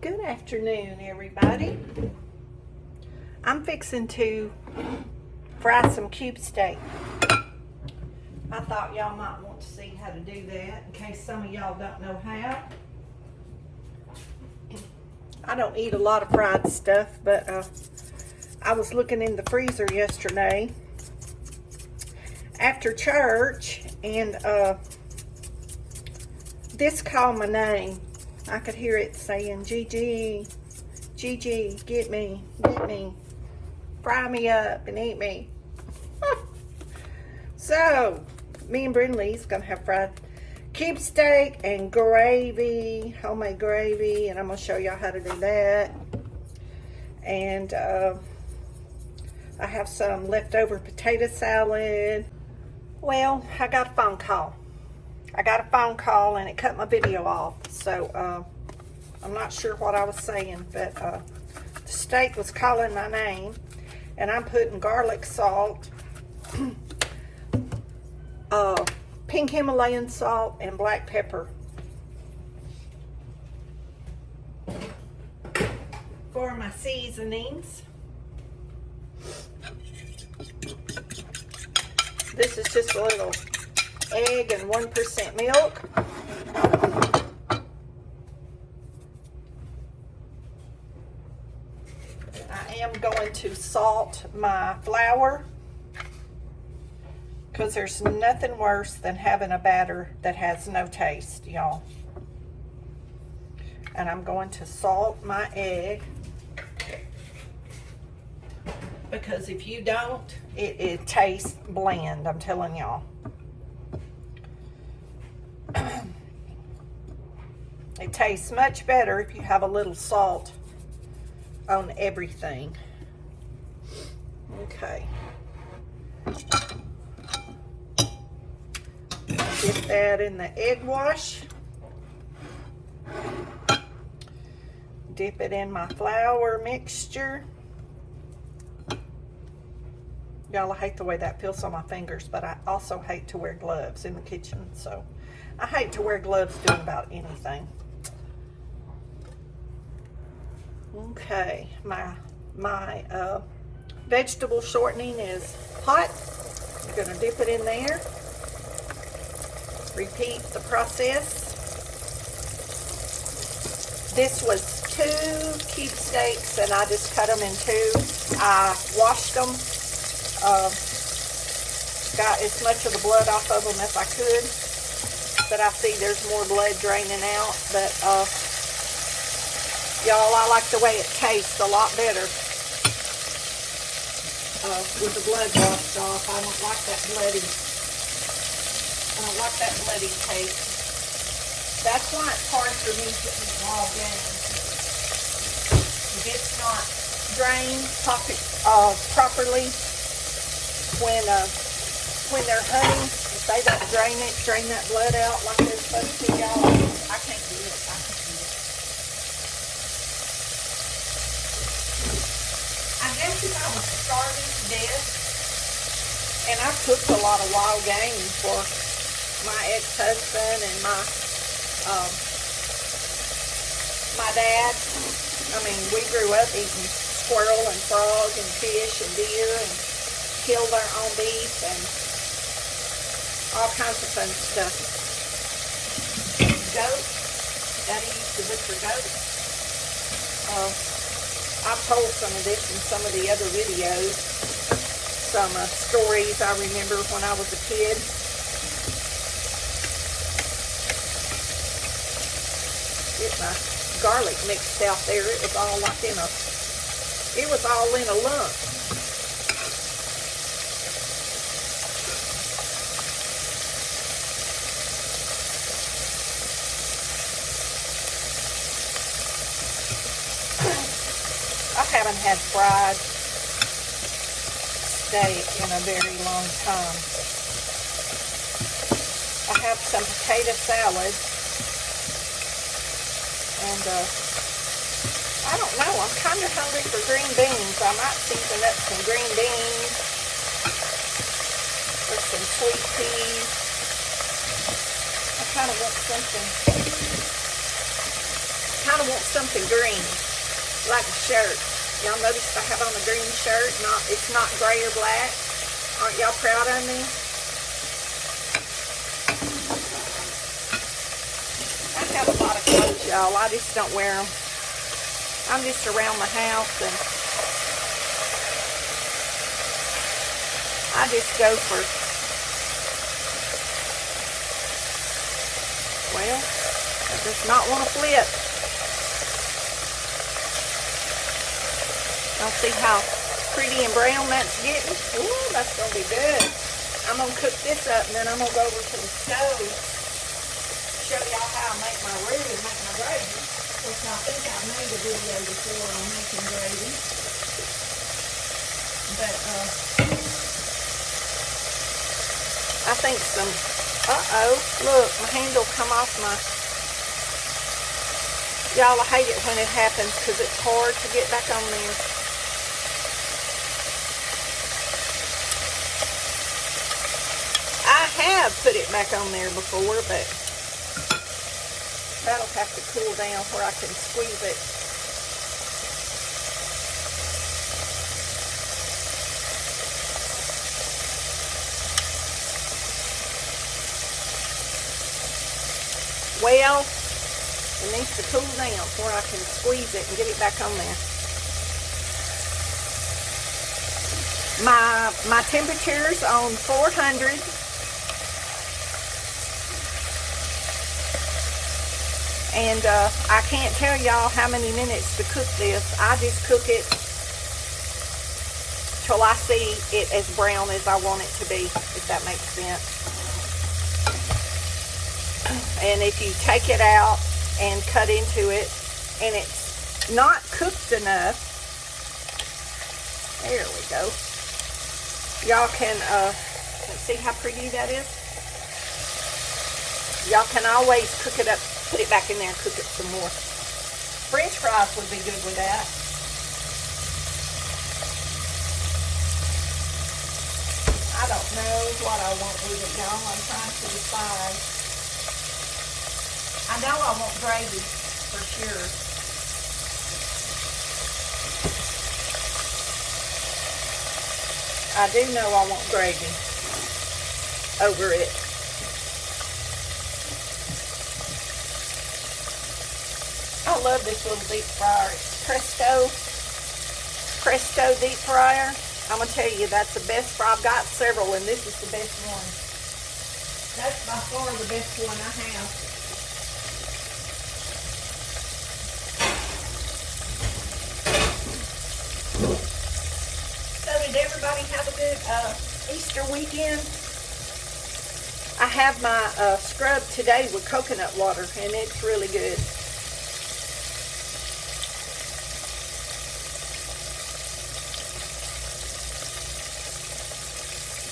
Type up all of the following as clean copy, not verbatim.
Good afternoon, everybody. I'm fixing to fry some cube steak. I thought y'all might want to see how to do that in case some of y'all don't know how. I don't eat a lot of fried stuff, but I was looking in the freezer yesterday after church, and this called my name. I could hear it saying, Gigi, Gigi, get me, fry me up and eat me. So, me and Brindley's gonna have fried cube steak and gravy, homemade gravy, and I'm gonna show y'all how to do that. And I have some leftover potato salad. Well, I got a phone call. And it cut my video off, so I'm not sure what I was saying, but the steak was calling my name, and I'm putting garlic salt, pink Himalayan salt, and black pepper for my seasonings. This is just a little egg and 1% milk. I am going to salt my flour because there's nothing worse than having a batter that has no taste, y'all. And I'm going to salt my egg because if you don't, it tastes bland, I'm telling y'all. It tastes much better if you have a little salt on everything. Okay. Get that in the egg wash. Dip it in my flour mixture. Y'all, I hate the way that feels on my fingers, but I also hate to wear gloves in the kitchen, so I hate to wear gloves doing about anything. Okay, my vegetable shortening is hot. I'm gonna dip it in there. Repeat the process. This was 2 cube steaks, and I just cut them in 2. I washed them, got as much of the blood off of them as I could, but I see there's more blood draining out. But y'all, I like the way it tastes a lot better with the blood washed off. I don't like that bloody taste. That's why it's hard for me to eat raw game. If it's not drained properly when they're hunting, if they don't drain that blood out like they're supposed to, y'all, I can't do it. I guess if I was starving to death, and I cooked a lot of wild game for my ex-husband and my dad. I mean, we grew up eating squirrel and frog and fish and deer and killed our own beef and all kinds of fun stuff. Goat. Daddy used to butcher goats. I've told some of this in some of the other videos. Some stories I remember when I was a kid. Get my garlic mixed out there. It was all like in a lump. I haven't had fried steak in a very long time. I have some potato salad. And I don't know, I'm kind of hungry for green beans. I might season up some green beans or some sweet peas. I kind of want something kind of want something green, like a shirt. Y'all notice I have on a green shirt. It's not gray or black. Aren't y'all proud of me? I have a lot of clothes, y'all. I just don't wear them. I'm just around the house, and I just go for, well, I just not want to flip. Y'all see how pretty and brown that's getting? Ooh, that's going to be good. I'm going to cook this up, and then I'm going to go over to the stove, show y'all how I make my roux and make my gravy, which I think I've made a video before on making gravy. But, I think some, look, my handle come off my, y'all, I hate it when it happens because it's hard to get back on there. I have put it back on there before, but that'll have to cool down where I can squeeze it. Well, it needs to cool down where I can squeeze it and get it back on there. My temperature's on 400. And I can't tell y'all how many minutes to cook this. I just cook it till I see it as brown as I want it to be, if that makes sense. And if you take it out and cut into it and it's not cooked enough, there we go. Y'all can, see how pretty that is? Y'all can always cook it up, put it back in there and cook it some more. French fries would be good with that. I don't know what I want with it, y'all. I'm trying to decide. I know I want gravy for sure. I do know I want gravy over it. I love this little deep fryer. It's Presto deep fryer. I'm going to tell you, that's the best fryer. I've got several, and this is the best one. That's by far the best one I have. So did everybody have a good Easter weekend? I have my scrub today with coconut water, and it's really good.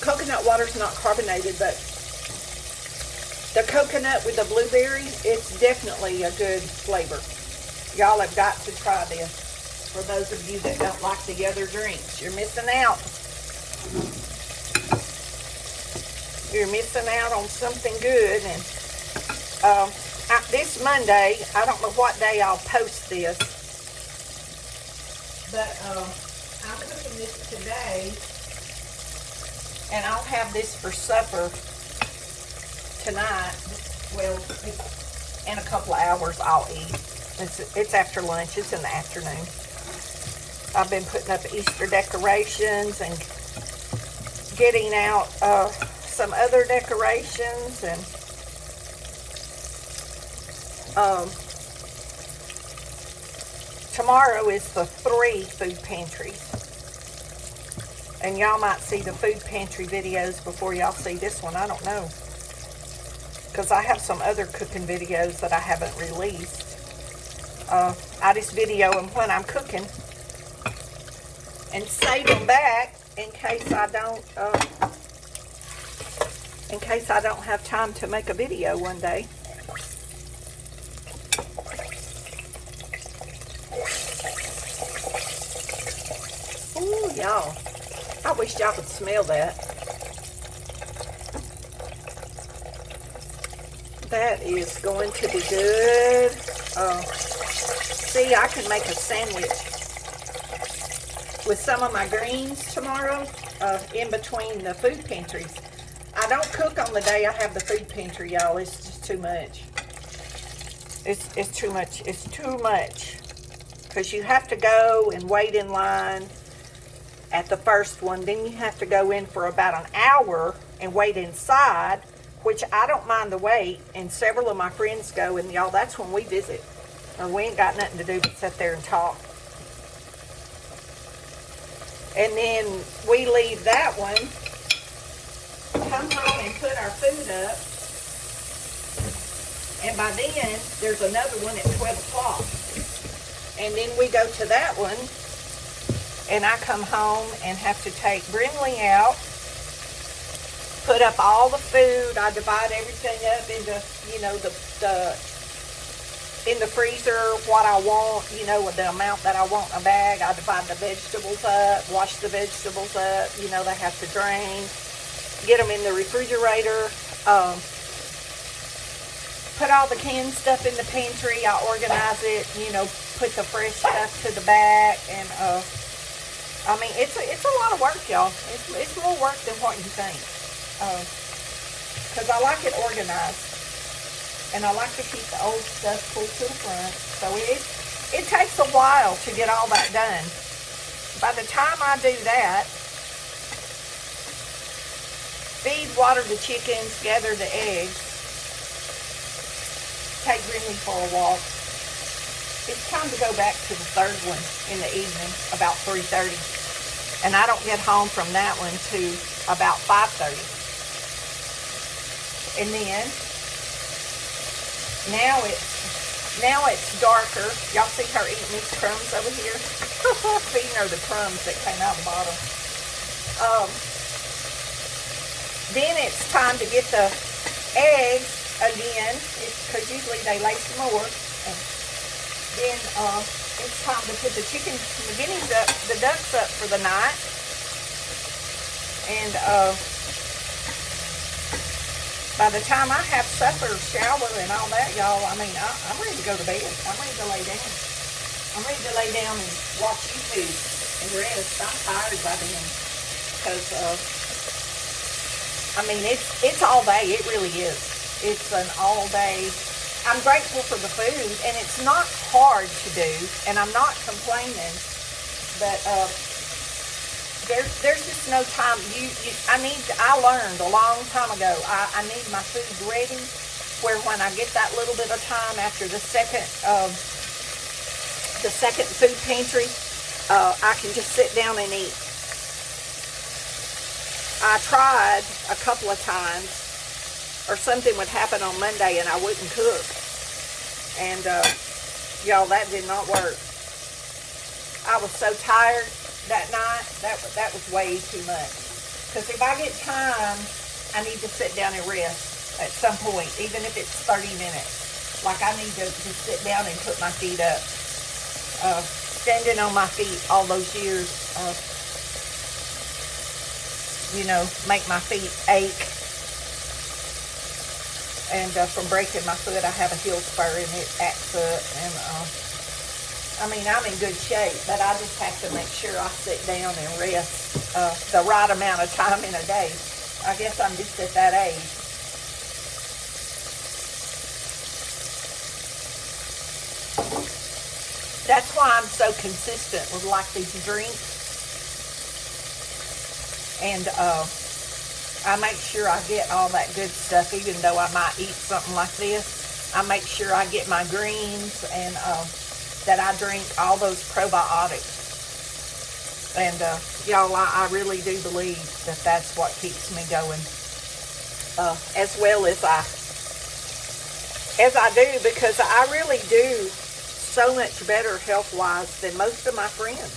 Coconut water's not carbonated, but the coconut with the blueberry, it's definitely a good flavor. Y'all have got to try this. For those of you that don't like the other drinks, you're missing out. You're missing out on something good. And this Monday, I don't know what day I'll post this, but I'm cooking this today, and I'll have this for supper tonight. Well, in a couple of hours I'll eat. It's after lunch. It's in the afternoon. I've been putting up Easter decorations and getting out some other decorations, and tomorrow is the 3 food pantries. And y'all might see the food pantry videos before y'all see this one. I don't know. Because I have some other cooking videos that I haven't released. I just video them when I'm cooking and save them back in case I don't have time to make a video one day. Ooh, y'all. I wish y'all could smell that. That is going to be good. see, I can make a sandwich with some of my greens tomorrow in between the food pantries. I don't cook on the day I have the food pantry, y'all. It's just too much. It's too much. It's too much. Because you have to go and wait in line at the first one. Then you have to go in for about an hour and wait inside, which I don't mind the wait. And several of my friends go, and y'all, that's when we visit. Or we ain't got nothing to do but sit there and talk. And then we leave that one, come home and put our food up. And by then, there's another one at 12 o'clock. And then we go to that one, and I come home and have to take Brinley out, put up all the food. I divide everything up into, you know, in the freezer, what I want, you know, with the amount that I want in a bag. I divide the vegetables up, wash the vegetables up, you know, they have to drain, get them in the refrigerator, put all the canned stuff in the pantry. I organize it, you know, put the fresh stuff to the back, and I mean, it's a lot of work, y'all. It's more work than what you think, because I like it organized. And I like to keep the old stuff pulled to the front. So it takes a while to get all that done. By the time I do that, feed, water the chickens, gather the eggs, take Brinley for a walk, it's time to go back to the third one in the evening, about 3:30. And I don't get home from that one to about 5:30. And then, now it's darker. Y'all see her eating these crumbs over here? Feeding her the crumbs that came out the bottom. Then it's time to get the eggs again, because usually they lay some more. And then it's time to put the chickens, the guineas up, the ducks up for the night. And by the time I have supper, shower, and all that, y'all, I mean, I'm ready to go to bed. I'm ready to lay down. I'm ready to lay down and watch YouTube and rest. I'm tired by then. Because, I mean, it's all day. It really is. It's an all day. I'm grateful for the food, and it's not hard to do, and I'm not complaining, but, there's just no time. I learned a long time ago, I need my food ready, where when I get that little bit of time after the second food pantry, I can just sit down and eat. I tried a couple of times, or something would happen on Monday and I wouldn't cook. And, y'all, that did not work. I was so tired that night, that was way too much. Because if I get time, I need to sit down and rest at some point, even if it's 30 minutes. Like, I need to just sit down and put my feet up. Standing on my feet all those years, you know, make my feet ache. And from breaking my foot, I have a heel spur and it acts up. And I mean, I'm in good shape, but I just have to make sure I sit down and rest the right amount of time in a day. I guess I'm just at that age. That's why I'm so consistent with like these drinks. And I make sure I get all that good stuff, even though I might eat something like this. I make sure I get my greens and that I drink all those probiotics. And y'all, I really do believe that that's what keeps me going. As well as I do, because I really do so much better health-wise than most of my friends.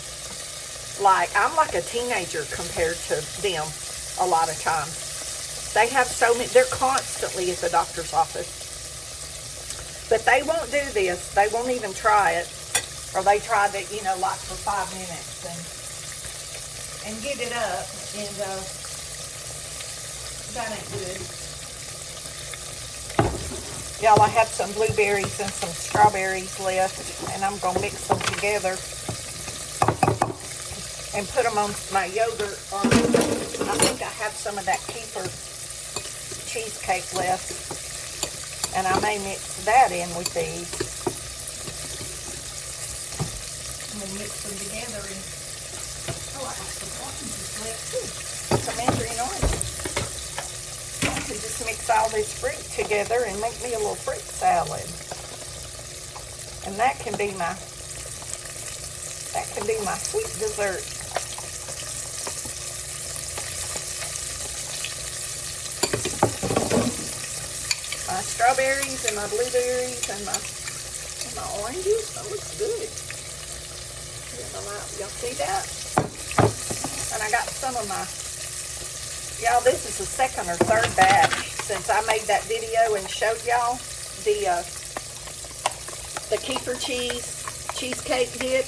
Like, I'm like a teenager compared to them a lot of times. They have so many, they're constantly at the doctor's office. But they won't do this. They won't even try it. Or they tried it, you know, like for 5 minutes and get it up. And that ain't good. Y'all, I have some blueberries and some strawberries left, and I'm gonna mix them together and put them on my yogurt. Or I think I have some of that Keeper cheesecake left, and I may mix that in with these. I'm gonna mix them together. And oh, I got some oranges left too. Some mandarin oranges. I could just mix all this fruit together and make me a little fruit salad, and that can be my sweet dessert. My strawberries and my blueberries and my oranges. That looks good. Y'all see that? And I got some of my, y'all, this is the second or third batch since I made that video and showed y'all the Keeper cheesecake dip.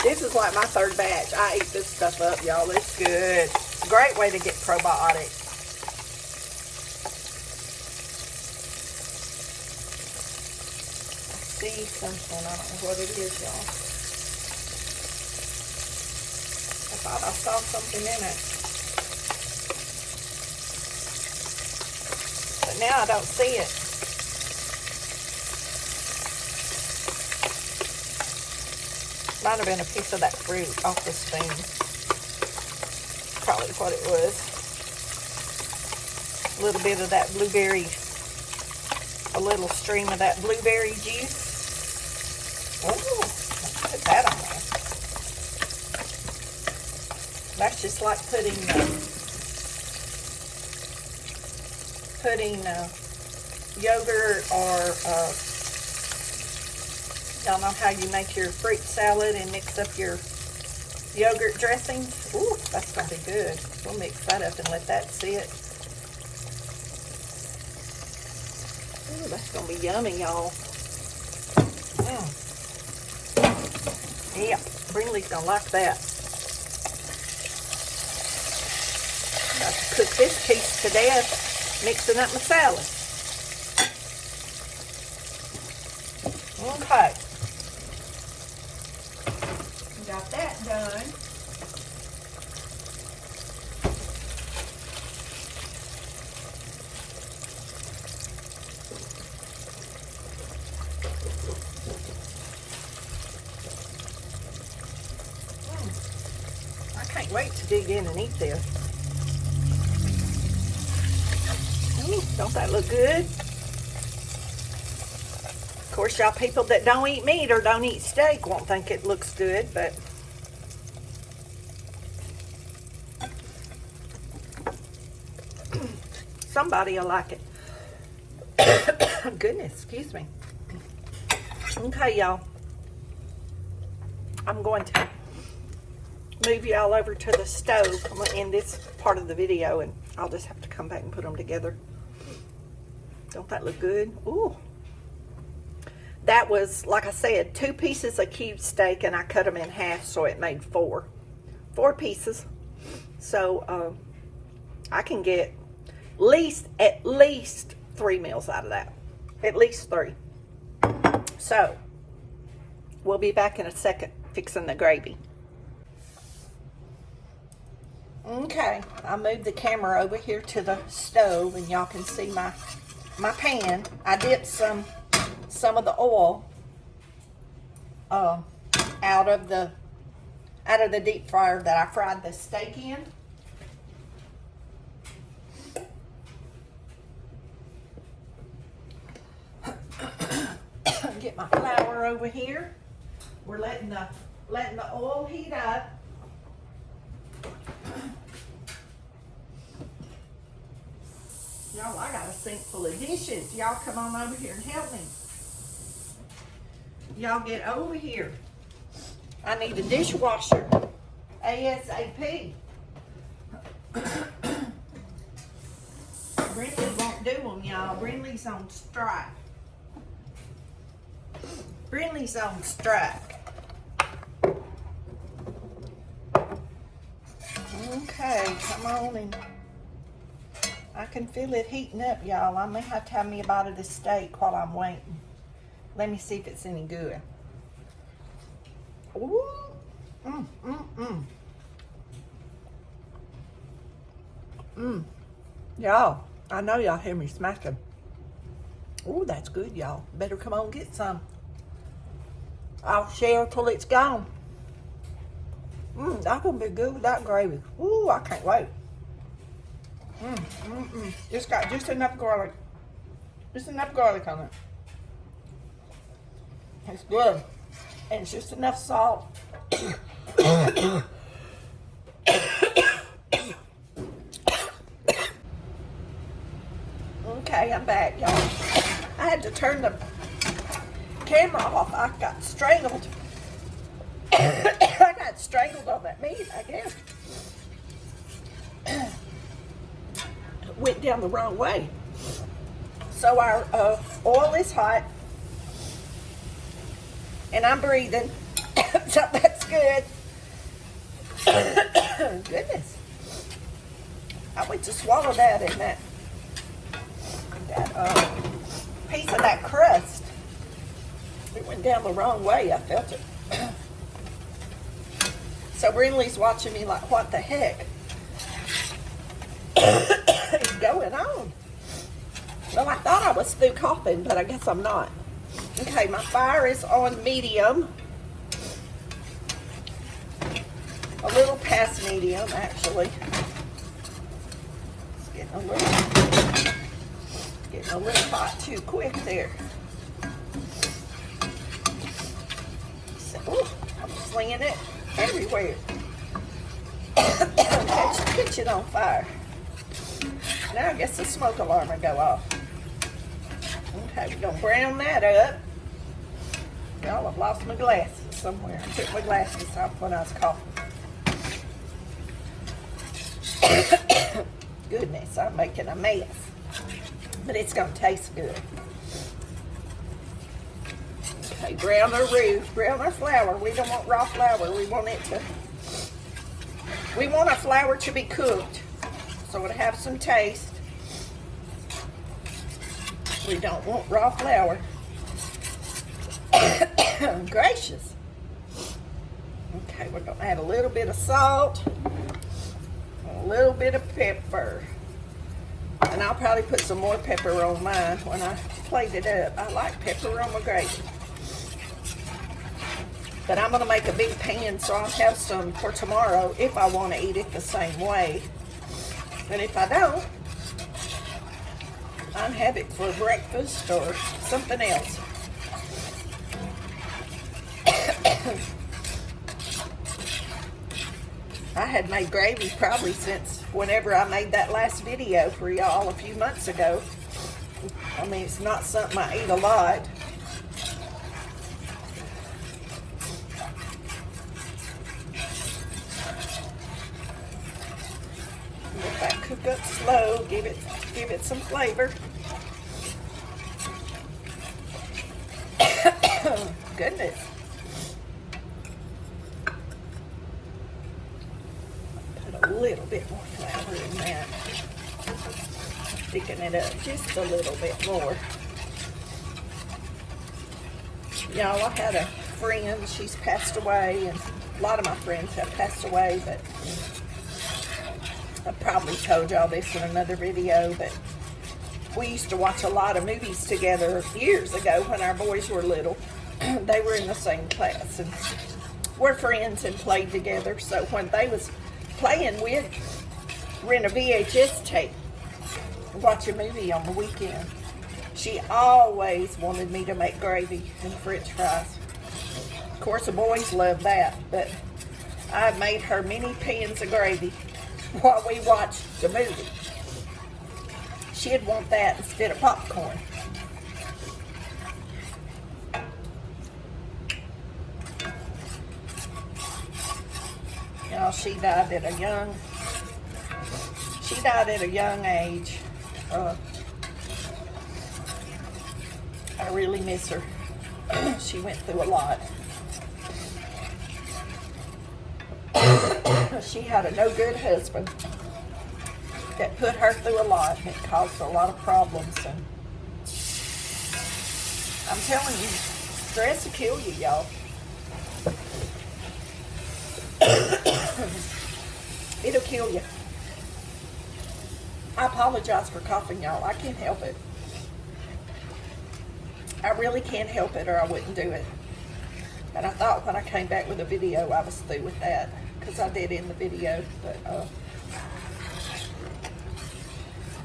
This is like my third batch. I eat this stuff up, y'all. It's good. Great way to get probiotics. I see something. I don't know what it is, y'all. I thought I saw something in it. But now I don't see it. Might have been a piece of that fruit off the spoon. Probably what it was. A little bit of that blueberry, a little stream of that blueberry juice. Oh, let's put that on there. That's just like putting yogurt or y'all know how you make your fruit salad and mix up your yogurt dressings? Ooh, that's going to be good. We'll mix that up and let that sit. Ooh, that's going to be yummy, y'all. Yeah, Brinley's going to like that. I'm about to cook this piece to death, mixing up my salad. Okay. Got that done. I can't wait to dig in and eat this. Ooh, don't that look good? Of course, y'all people that don't eat meat or don't eat steak won't think it looks good, but somebody will like it. Goodness, excuse me. Okay, y'all. I'm going to move y'all over to the stove. I'm going to end this part of the video, and I'll just have to come back and put them together. Don't that look good? Ooh. That was, like I said, 2 pieces of cube steak, and I cut them in half, so it made 4 pieces. So I can get at least 3 meals out of that. At least 3. So we'll be back in a second fixing the gravy. Okay, I moved the camera over here to the stove, and y'all can see my pan. I dipped some of the oil out of the deep fryer that I fried the steak in. Get my flour over here. We're letting the oil heat up. Y'all, I got a sink full of dishes. Y'all come on over here and help me. Y'all get over here. I need a dishwasher. ASAP. Brinley won't do them, y'all. Brinley's on strike. Brinley's on strike. Okay, come on and I can feel it heating up, y'all. I may have to have me a bite of this steak while I'm waiting. Let me see if it's any good. Ooh. Y'all, I know y'all hear me smacking. Ooh, that's good, y'all. Better come on get some. I'll share till it's gone. That's gonna be good with that gravy. Ooh, I can't wait. It's got just enough garlic. Just enough garlic on it. It's good. And it's just enough salt. Okay, I'm back, y'all. I had to turn the camera off. I got strangled. I got strangled on that meat, I guess. Went down the wrong way. So our oil is hot. And I'm breathing. So that's good. Goodness. I went to swallow that in that piece of that crust. It went down the wrong way. I felt it. So Brindley's watching me like, what the heck is going on? Well, I thought I was through coughing, but I guess I'm not. Okay, my fire is on medium. A little past medium, actually. It's getting a little hot too quick there. So, ooh, I'm slinging it everywhere. Catch the kitchen on fire. Now I guess the smoke alarm will go off. Okay, we're gonna brown that up. Y'all, I've lost my glasses somewhere. I took my glasses off when I was coughing. Goodness, I'm making a mess. But it's gonna taste good. Okay, brown our roux, brown our flour. We don't want raw flour. We want our flour to be cooked, so it'll have some taste. We don't want raw flour. Gracious. Okay, we're gonna add a little bit of salt, a little bit of pepper. And I'll probably put some more pepper on mine when I plate it up. I like pepper on my gravy. But I'm gonna make a big pan so I'll have some for tomorrow if I wanna eat it the same way. And if I don't, I'll have it for breakfast or something else. I had made gravy probably since whenever I made that last video for y'all a few months ago. I mean, it's not something I eat a lot. Let that cook up slow, give it some flavor. Goodness. A little bit more flour in that. Thicken it up just a little bit more. Y'all, I had a friend, she's passed away, and a lot of my friends have passed away, but I probably told y'all this in another video, but we used to watch a lot of movies together years ago when our boys were little. They were in the same class, and we're friends and played together, so when they was playing, we'd rent a VHS tape, watch a movie on the weekend. She always wanted me to make gravy and French fries. Of course, the boys love that, but I made her many pans of gravy while we watched the movie. She'd want that instead of popcorn. Y'all, she died at a young age. I really miss her. She went through a lot. She had a no good husband. that put her through a lot, and it caused a lot of problems. And I'm telling you, stress will kill you, y'all. It'll kill you. I apologize for coughing, y'all. I can't help it. I really can't help it, or I wouldn't do it. And I thought when I came back with a video, I was through with that, because I did in the video. But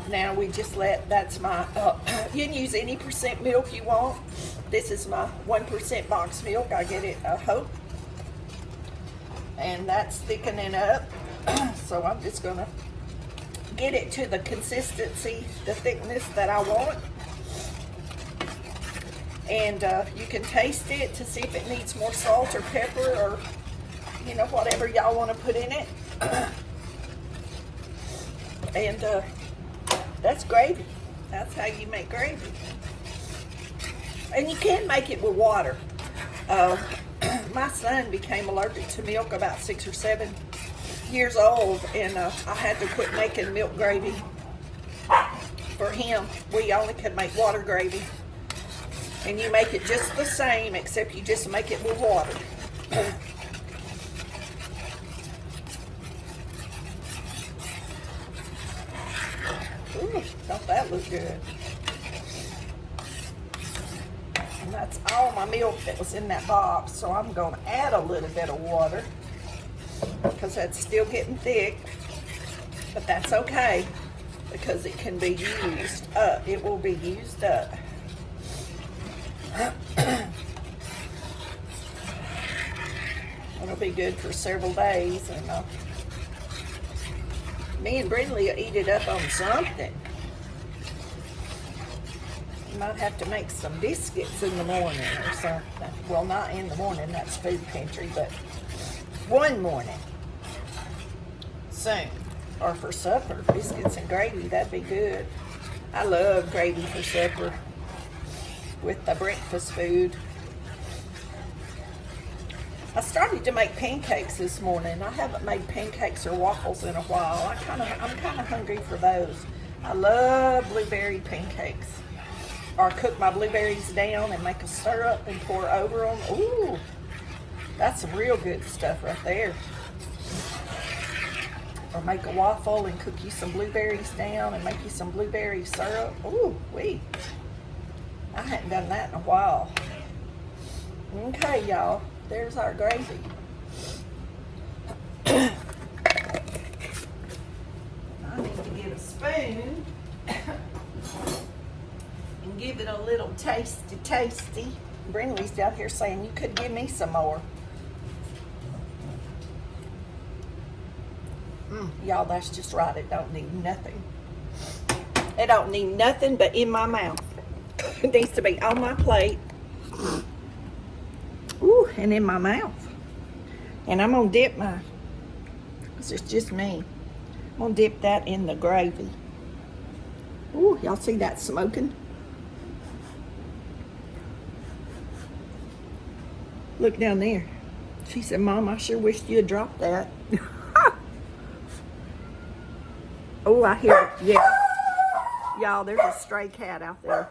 now we just that's my, you can use any % milk you want. This is my 1% box milk. I get it at Hope. And that's thickening up. So I'm just gonna get it to the consistency, the thickness that I want. And you can taste it to see if it needs more salt or pepper, or, you know, whatever y'all want to put in it. And that's gravy. That's how you make gravy. And you can make it with water. My son became allergic to milk about 6 or 7 years old, and I had to quit making milk gravy for him. We only could make water gravy. And you make it just the same, except you just make it with water. Ooh, don't that look good? And that's all my milk that was in that box, so I'm going to add a little bit of water, because that's still getting thick. But that's okay, because it can be used up. It will be used up. It'll be good for several days, and me and Brindley will eat it up on something. You might have to make some biscuits in the morning or something. Well, not in the morning, that's food pantry, but one morning soon, or for supper, biscuits and gravy. That'd be good. I love gravy for supper with the breakfast food. I started to make pancakes this morning. I haven't made pancakes or waffles in a while. I'm kind of hungry for those. I love blueberry pancakes. Or cook my blueberries down and make a syrup and pour over them. Ooh, that's some real good stuff right there. Or make a waffle and cook you some blueberries down and make you some blueberry syrup. Ooh, wee. I hadn't done that in a while. Okay, y'all. There's our gravy. I need to get a spoon and give it a little tasty. Brindley's down here saying you could give me some more. Y'all, that's just right. It don't need nothing. It don't need nothing but in my mouth. It needs to be on my plate. Ooh, and in my mouth. And I'm going to dip my, this is just me, I'm going to dip that in the gravy. Ooh, y'all see that smoking? Look down there. She said, Mom, I sure wished you had dropped that. Oh, I hear it. Yeah. Y'all, there's a stray cat out there.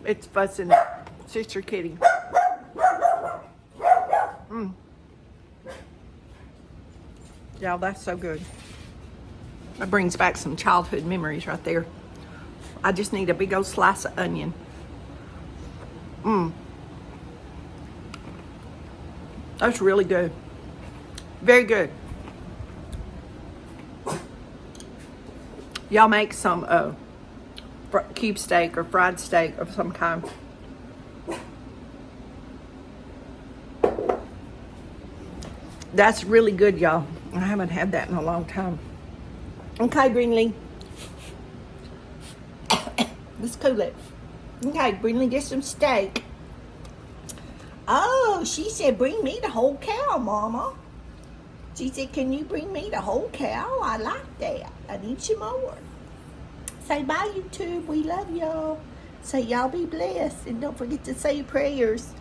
It's fussing at Sister Kitty. Y'all, that's so good. That brings back some childhood memories right there. I just need a big old slice of onion. That's really good. Very good. Y'all make some cube steak or fried steak of some kind. That's really good, y'all. I haven't had that in a long time. Okay, Greenlee. Let's cool it. Okay, Greenlee, get some steak. Oh, she said, bring me the whole cow, Mama. She said, can you bring me the whole cow? I like that. I need some more. Say bye, YouTube. We love y'all. Say y'all be blessed. And don't forget to say your prayers.